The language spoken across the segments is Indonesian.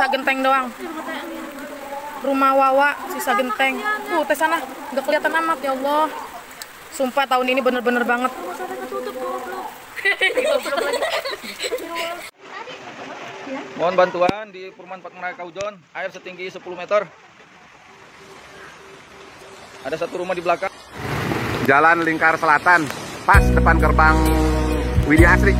sisa genteng doang. Rumah Wawa, sisa genteng. Teh sana, nggak kelihatan amat ya Allah. Sumpah tahun ini bener-bener banget. Mohon bantuan di Perumahan Pak Meraya Kaujon, air setinggi 10 meter. Ada satu rumah di belakang. Jalan Lingkar Selatan, pas depan gerbang Widya Asri.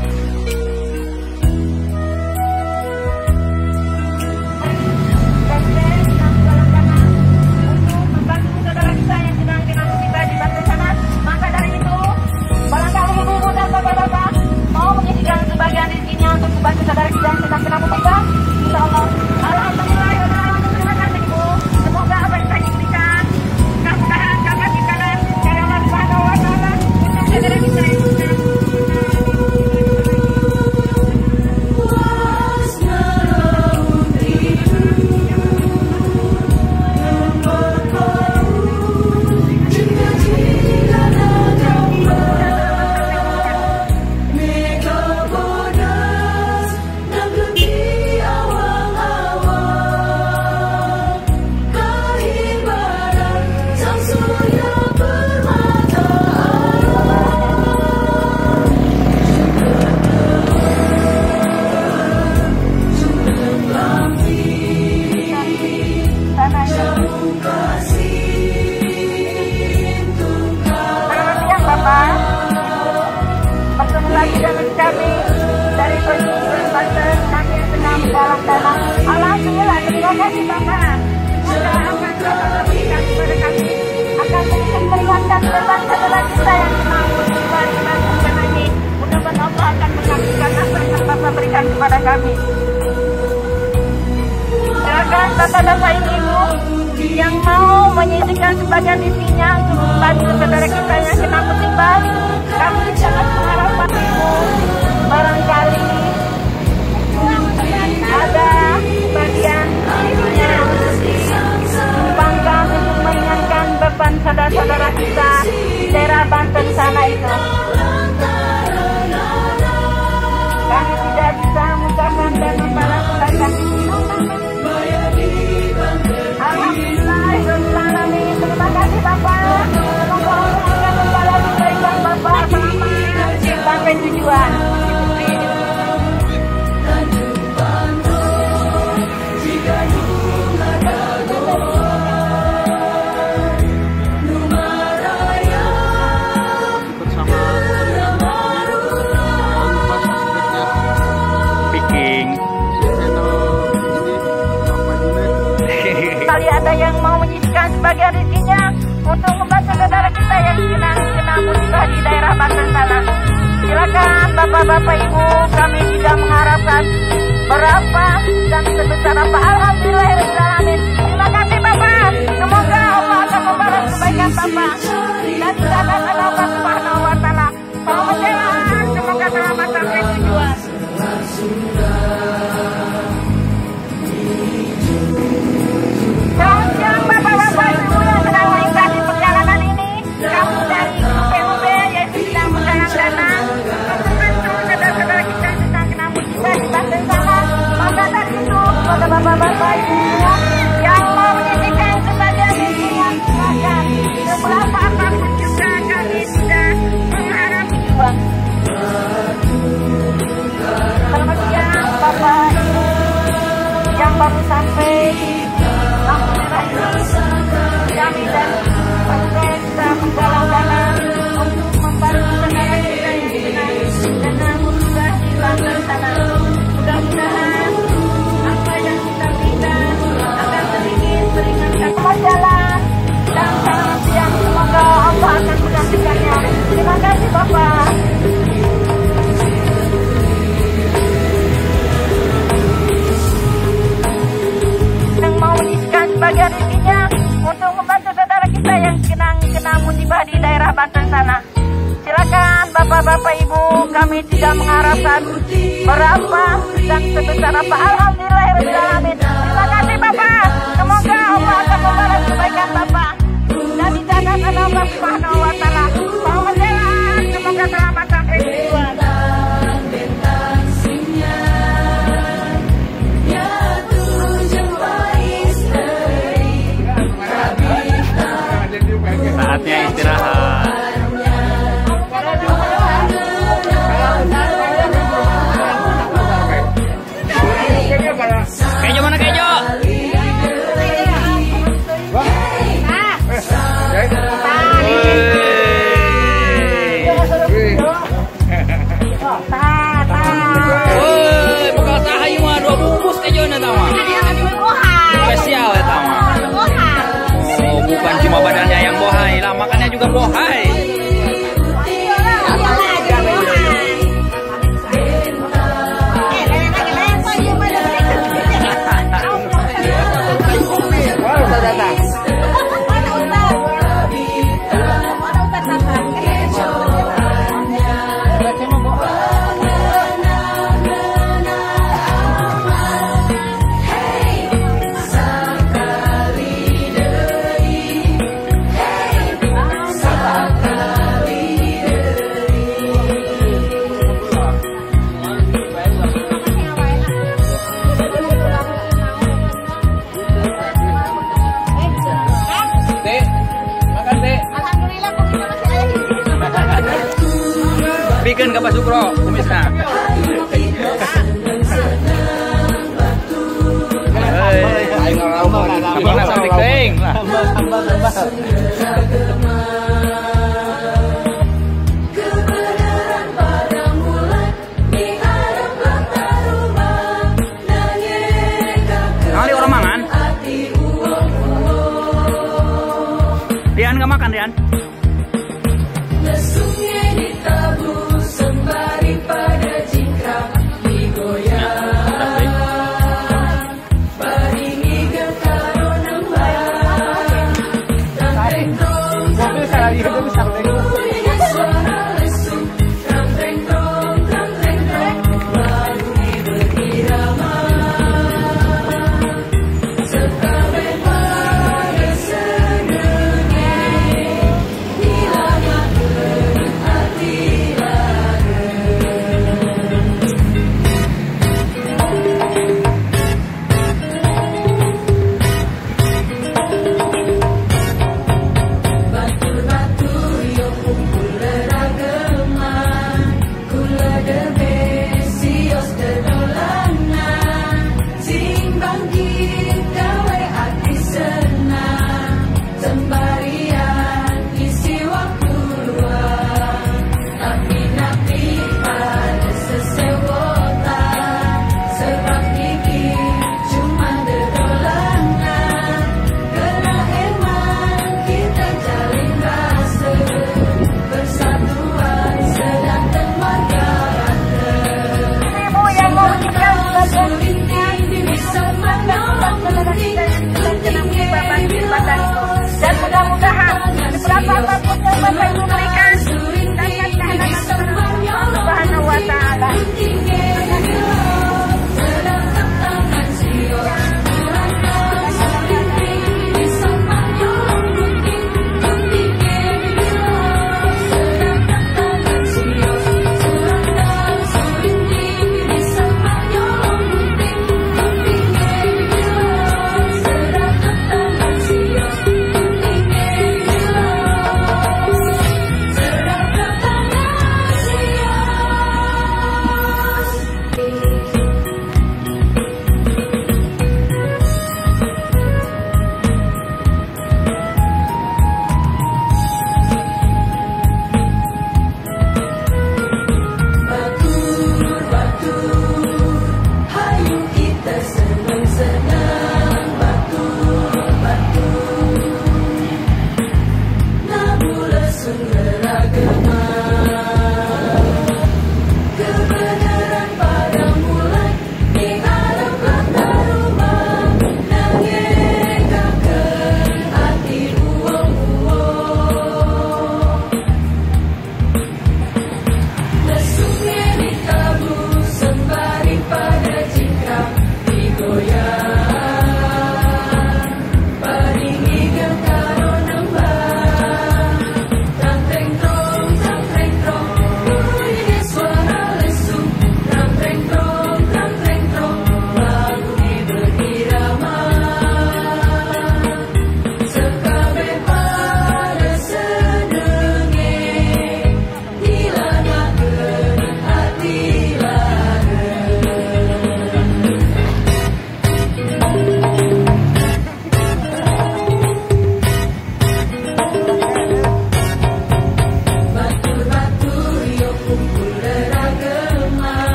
Alhamdulillah, terima kasih Bapak. Sudah akan Bapak berikan kepada kami, akan meringankan beban saudara kita yang sedang musibah bencana ini. Mudah-mudahan Allah akan mengabulkan apa yang Bapak berikan kepada kami. Silakan Bapak-Bapak Ibu yang mau menyisihkan sebagian isinya untuk membantu saudara kita yang kena musibah. Kami sangat mengharapkan Ibu barangkali ada bagian isinya disumbangkan untuk meringankan beban saudara-saudara kita di daerah Banten sana itu. Kami tidak bisa mengucapkan dan membalaskan Alhamdulillah, terima kasih Bapak. Semoga Allah akan membalas kebaikan Bapak sampai tujuan. Kali ada yang mau menyisihkan sebagian rezekinya untuk membantu saudara kita yang kena musibah di daerah Banten sana. Silakan Bapak-Bapak Ibu, kami tidak mengharapkan berapa dan sebesar apa. Alhamdulillahirrahmanirrahim. Terima kasih Bapak. Semoga Allah akan membalas kebaikan Bapak dan tidak akan ada Allah Subhanahu wa Ta'ala. Selamat jalan, semoga selamat sampai tujuan. Selamat Bapak-Bapak Ibu yang sedang melintasi perjalanan ini. Kami dari PUB yaitu sedang menggalang dana untuk membantu saudara-saudara kita yang sedang kena musibah di Banten sana. Maka dari itu kepada Bapak-Bapak Ibu yang mau menyisihkan sebagian isinya, silakan. Seberapa apapun juga kami sudah mengharap uang. Selamat siang Bapak Ibu yang baru sampai. Kami dan partai sedang menggalang dana untuk membantu saudara kita yang kena musibah di Banten sana. Mudah-mudahan apa yang kita berikan akan sedikit meringankan jalan dan selamat siang. Semoga Allah akan menyaksikannya. Terima kasih Bapak. Yang mau menyisihkan sebagian rezekinya untuk membantu saudara kita yang kena musibah di daerah Banten sana. Silakan Bapak-Bapak Ibu, kami tidak mengharapkan berapa dan sebesar apa. Alhamdulillahirrahmanirrahim. Terima kasih Bapak. Semoga Allah akan membalas kebaikan Bapak dan tidak akan ada Allah Subhanahu wa Ta'ala. Selamat jalan, semoga selamat sampai tujuan. Ya Tuhan. Gebohai. Bikin ke Pak Sukro, kumisnya. Abang nak sampai kering. Kali orang mangan. Rian nggak makan, Rian?